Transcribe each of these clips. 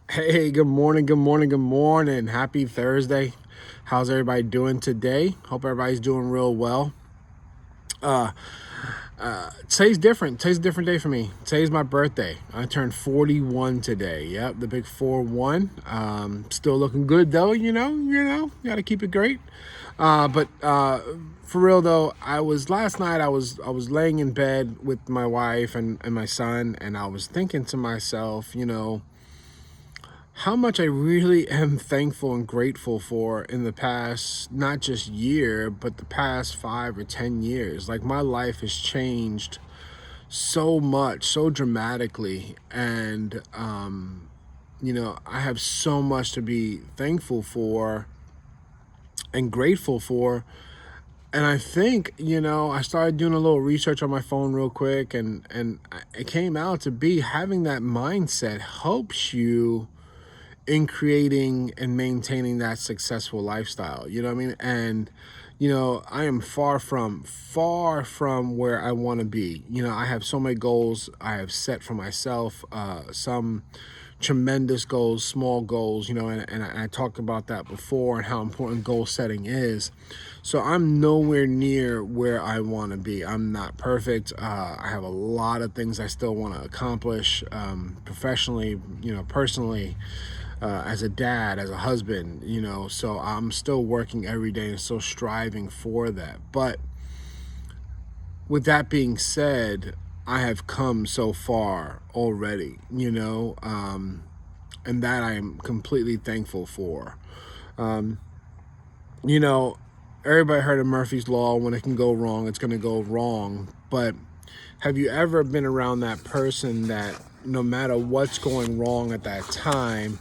Hey, good morning, good morning, good morning. Happy Thursday. How's everybody doing today? Hope everybody's doing real well. Today's different. Today's a different day for me. Today's my birthday. I turned 41 today. Yep, the big 4-1. Still looking good though, you gotta keep it great. But for real though, last night I was laying in bed with my wife and my son, and I was thinking to myself, how much I really am thankful and grateful for in the past, not just year, but the past 5 or 10 years. Like, my life has changed so much, so dramatically. And, I have so much to be thankful for and grateful for. And I think, I started doing a little research on my phone real quick, and it came out to be having that mindset helps you in creating and maintaining that successful lifestyle. You know what I mean? And I am far from where I want to be. I have so many goals I have set for myself, some tremendous goals, small goals, and I talked about that before and how important goal setting is. So I'm nowhere near where I want to be. I'm not perfect. I have a lot of things I still want to accomplish, professionally, personally, as a dad, as a husband, so I'm still working every day and still striving for that. But with that being said, I have come so far already, and that I am completely thankful for. Um, you know, Everybody heard of Murphy's Law. When it can go wrong, it's going to go wrong. But have you ever been around that person that no matter what's going wrong at that time,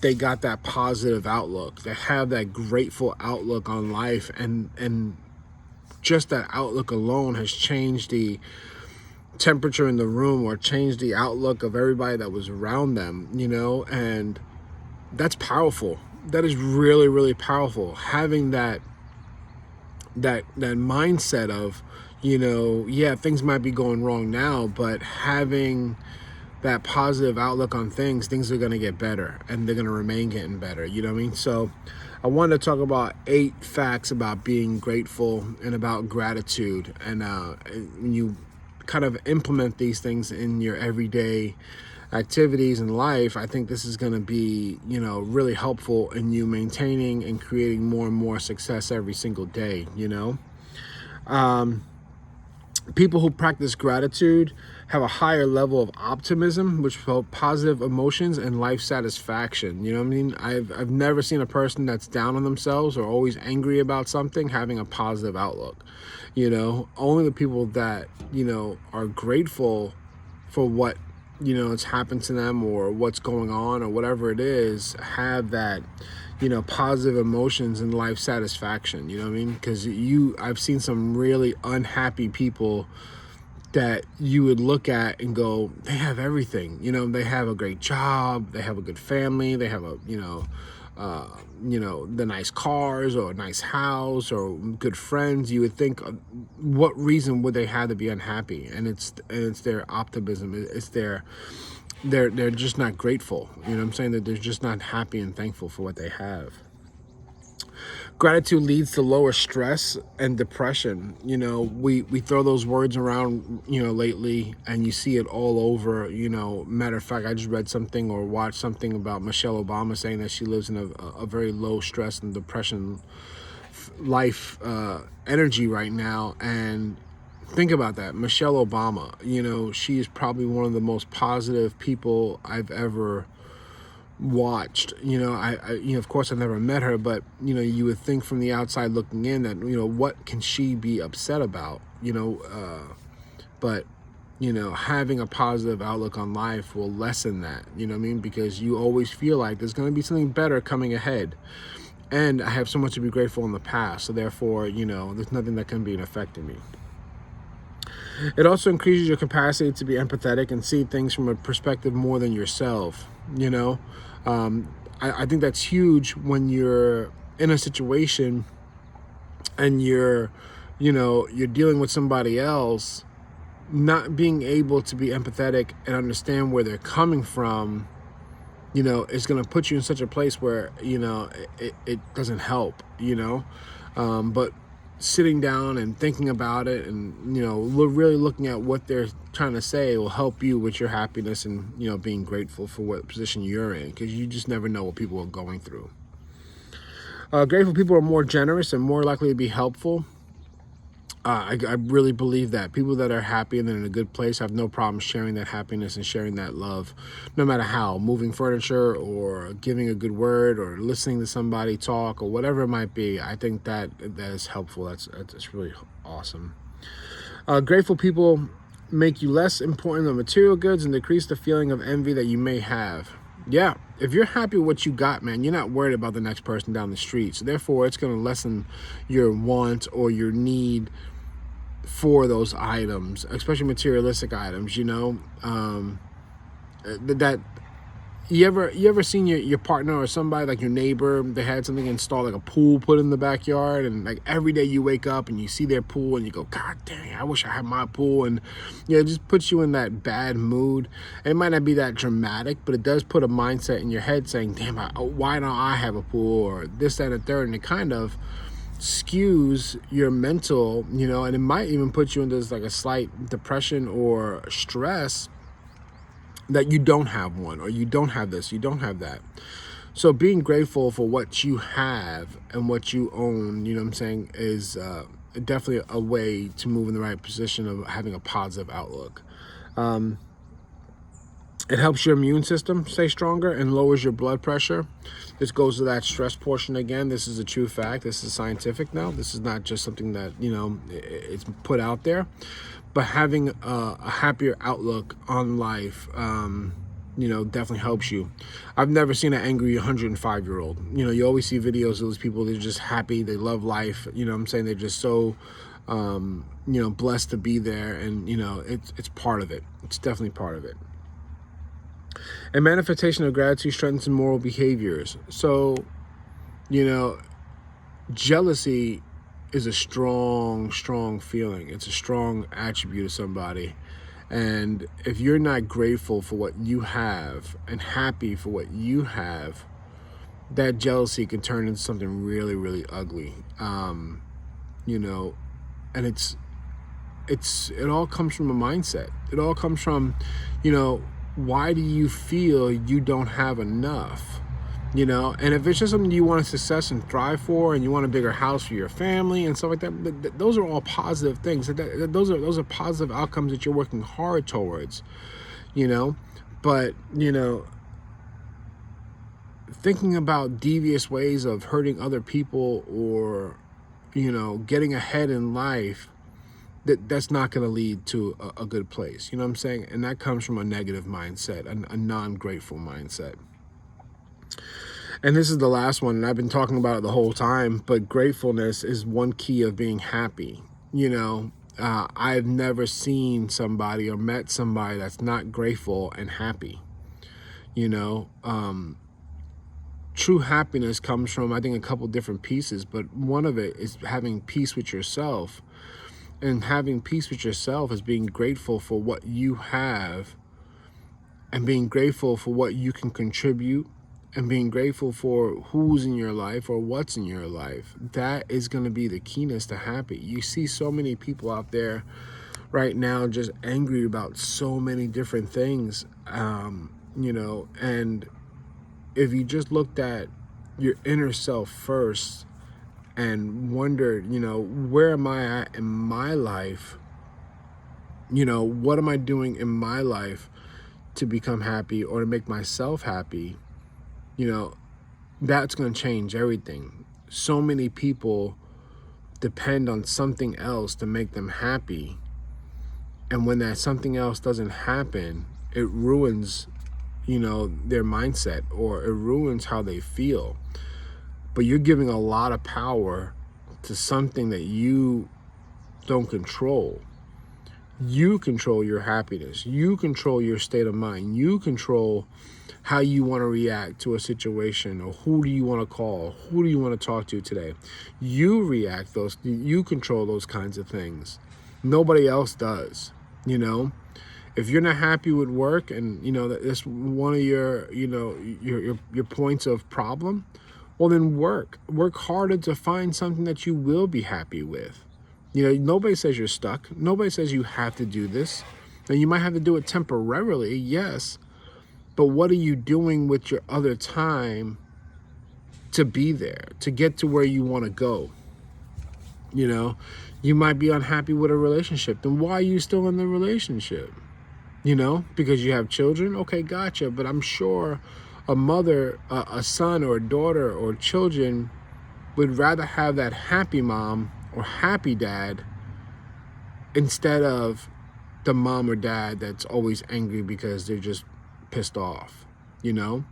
they got that positive outlook? They have that grateful outlook on life, and just that outlook alone has changed the temperature in the room or changed the outlook of everybody that was around them, and that's powerful. That is really, really powerful. Having that mindset of, yeah, things might be going wrong now, but having that positive outlook on things are going to get better, and they're going to remain getting better. You know what I mean? So I wanted to talk about 8 facts about being grateful and about gratitude. And when you kind of implement these things in your everyday activities in life, I think this is going to be, really helpful in you maintaining and creating more and more success every single day. People who practice gratitude have a higher level of optimism, which promote positive emotions and life satisfaction. You know what I mean? I've never seen a person that's down on themselves or always angry about something having a positive outlook. Only the people that, are grateful for what, it's happened to them or what's going on or whatever it is, have that, positive emotions and life satisfaction. You know what I mean? Because I've seen some really unhappy people that you would look at and go, they have everything. They have a great job, they have a good family, they have the nice cars or a nice house or good friends. You would think, what reason would they have to be unhappy? And it's their optimism. It's they're just not grateful. You know what I'm saying? That they're just not happy and thankful for what they have. Gratitude leads to lower stress and depression. We throw those words around, lately, and you see it all over. Matter of fact, I just read something or watched something about Michelle Obama saying that she lives in a very low stress and depression life energy right now. And think about that. Michelle Obama, she is probably one of the most positive people I've ever watched. Of course I've never met her, but you would think from the outside looking in that, what can she be upset about? But having a positive outlook on life will lessen that. You know what I mean? Because you always feel like there's going to be something better coming ahead, and I have so much to be grateful in the past, so therefore, there's nothing that can be affecting me. It also increases your capacity to be empathetic and see things from a perspective more than yourself. you know um, I think that's huge when you're in a situation and you're dealing with somebody else. Not being able to be empathetic and understand where they're coming from it's going to put you in such a place where, it doesn't help, but sitting down and thinking about it and, really looking at what they're trying to say will help you with your happiness and, being grateful for what position you're in, because you just never know what people are going through. Grateful people are more generous and more likely to be helpful. I really believe that people that are happy and they're in a good place have no problem sharing that happiness and sharing that love, no matter how, moving furniture or giving a good word or listening to somebody talk or whatever it might be. I think that is helpful. That's really awesome. Grateful people make you less important than material goods and decrease the feeling of envy that you may have. Yeah, if you're happy with what you got, man, you're not worried about the next person down the street. So therefore, it's going to lessen your want or your need for those items, especially materialistic items, that you ever seen your partner or somebody, like your neighbor, they had something installed, like a pool put in the backyard, and like every day you wake up and you see their pool and you go, God dang, I wish I had my pool. And it just puts you in that bad mood. It might not be that dramatic, but it does put a mindset in your head saying, damn, why don't I have a pool, or this, that, and the third. And it kind of skews your mental, and it might even put you into like a slight depression or stress that you don't have one, or you don't have this, you don't have that. So being grateful for what you have and what you own, is definitely a way to move in the right position of having a positive outlook. It helps your immune system stay stronger and lowers your blood pressure. This goes to that stress portion again. This is a true fact. This is scientific now. This is not just something that, it's put out there. But having a happier outlook on life, definitely helps you. I've never seen an angry 105-year-old. You always see videos of those people. They're just happy. They love life. They're just so, blessed to be there. And, it's part of it. It's definitely part of it. And manifestation of gratitude strengthens moral behaviors. So, jealousy is a strong, strong feeling. It's a strong attribute of somebody. And if you're not grateful for what you have and happy for what you have, that jealousy can turn into something really, really ugly. And it all comes from a mindset. It all comes from, why do you feel you don't have enough? And if it's just something you want to success and thrive for, and you want a bigger house for your family and stuff like that, those are all positive things. Those are positive outcomes that you're working hard towards, But, thinking about devious ways of hurting other people or, getting ahead in life, that's not going to lead to a good place. You know what I'm saying? And that comes from a negative mindset, a non-grateful mindset. And this is the last one, and I've been talking about it the whole time, but gratefulness is one key of being happy. I've never seen somebody or met somebody that's not grateful and happy. True happiness comes from, I think, a couple different pieces, but one of it is having peace with yourself. And having peace with yourself is being grateful for what you have and being grateful for what you can contribute and being grateful for who's in your life or what's in your life. That is going to be the keyness to happy. You see so many people out there right now just angry about so many different things, and if you just looked at your inner self first and wondered, where am I at in my life? What am I doing in my life to become happy or to make myself happy? That's going to change everything. So many people depend on something else to make them happy. And when that something else doesn't happen, it ruins, their mindset, or it ruins how they feel. But you're giving a lot of power to something that you don't control. You control your happiness. You control your state of mind. You control how you want to react to a situation, or who do you want to call? Who do you want to talk to today? You you control those kinds of things. Nobody else does, If you're not happy with work, and you know that's one of your, you know, your points of problem, well then work harder to find something that you will be happy with. You know, nobody says you're stuck. Nobody says you have to do this. And you might have to do it temporarily, yes, but what are you doing with your other time to be there, to get to where you want to go? You know, you might be unhappy with a relationship. Then why are you still in the relationship? You know, because you have children? Okay, gotcha. But I'm sure a mother, a son or a daughter or children would rather have that happy mom or happy dad instead of the mom or dad that's always angry because they're just pissed off, you know?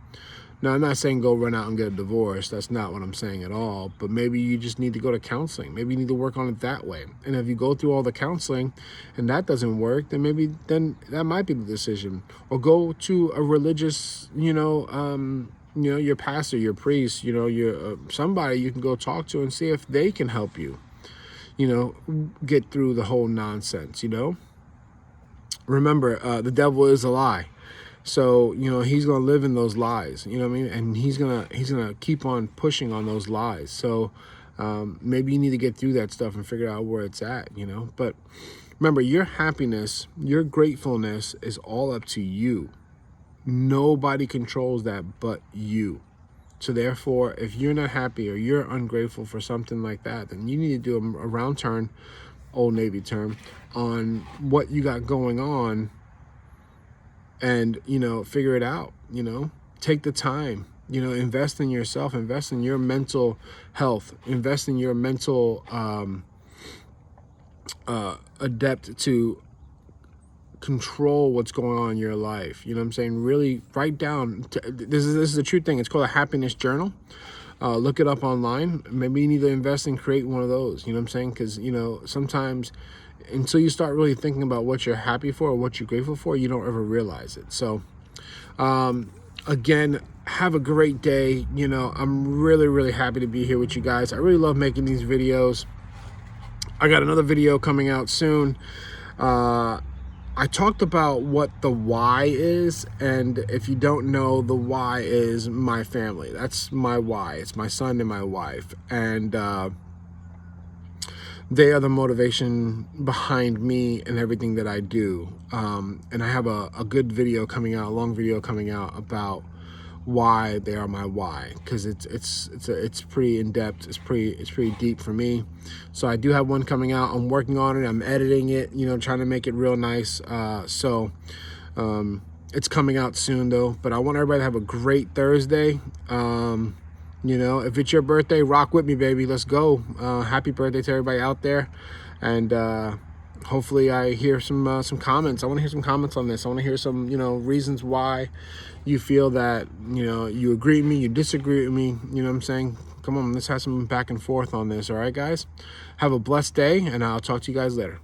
Now, I'm not saying go run out and get a divorce. That's not what I'm saying at all. But maybe you just need to go to counseling. Maybe you need to work on it that way. And if you go through all the counseling and that doesn't work, then that might be the decision. Or go to a religious, you know, your pastor, your priest, you know, your somebody you can go talk to and see if they can help you, you know, get through the whole nonsense, you know? Remember, the devil is a lie. So, you know, he's going to live in those lies, you know what I mean? And he's going to keep on pushing on those lies. So maybe you need to get through that stuff and figure out where it's at, you know? But remember, your happiness, your gratefulness is all up to you. Nobody controls that but you. So therefore, if you're not happy or you're ungrateful for something like that, then you need to do a round turn, old Navy term, on what you got going on. And, you know, figure it out, you know, take the time, you know, invest in yourself, invest in your mental health, invest in your mental adept to control what's going on in your life. You know what I'm saying? Really write down. This is a true thing. It's called a happiness journal. Look it up online. Maybe you need to invest and create one of those. You know what I'm saying? Because, you know, sometimes until you start really thinking about what you're happy for or what you're grateful for, you don't ever realize it. So, again, have a great day. You know, I'm really, really happy to be here with you guys. I really love making these videos. I got another video coming out soon. I talked about what the why is, and if you don't know, the why is my family. That's my why. It's my son and my wife, and they are the motivation behind me and everything that I do. And I have a good video coming out, a long video coming out about why they are my why, because it's pretty in depth. It's pretty deep for me. So I do have one coming out. I'm working on it. I'm editing it. You know, trying to make it real nice. It's coming out soon though. But I want everybody to have a great Thursday. You know, if it's your birthday, rock with me, baby. Let's go. Happy birthday to everybody out there. And hopefully I hear some comments. I want to hear some comments on this. I want to hear some, you know, reasons why you feel that, you know, you agree with me, you disagree with me. You know what I'm saying? Come on, let's have some back and forth on this. All right, guys? Have a blessed day, and I'll talk to you guys later.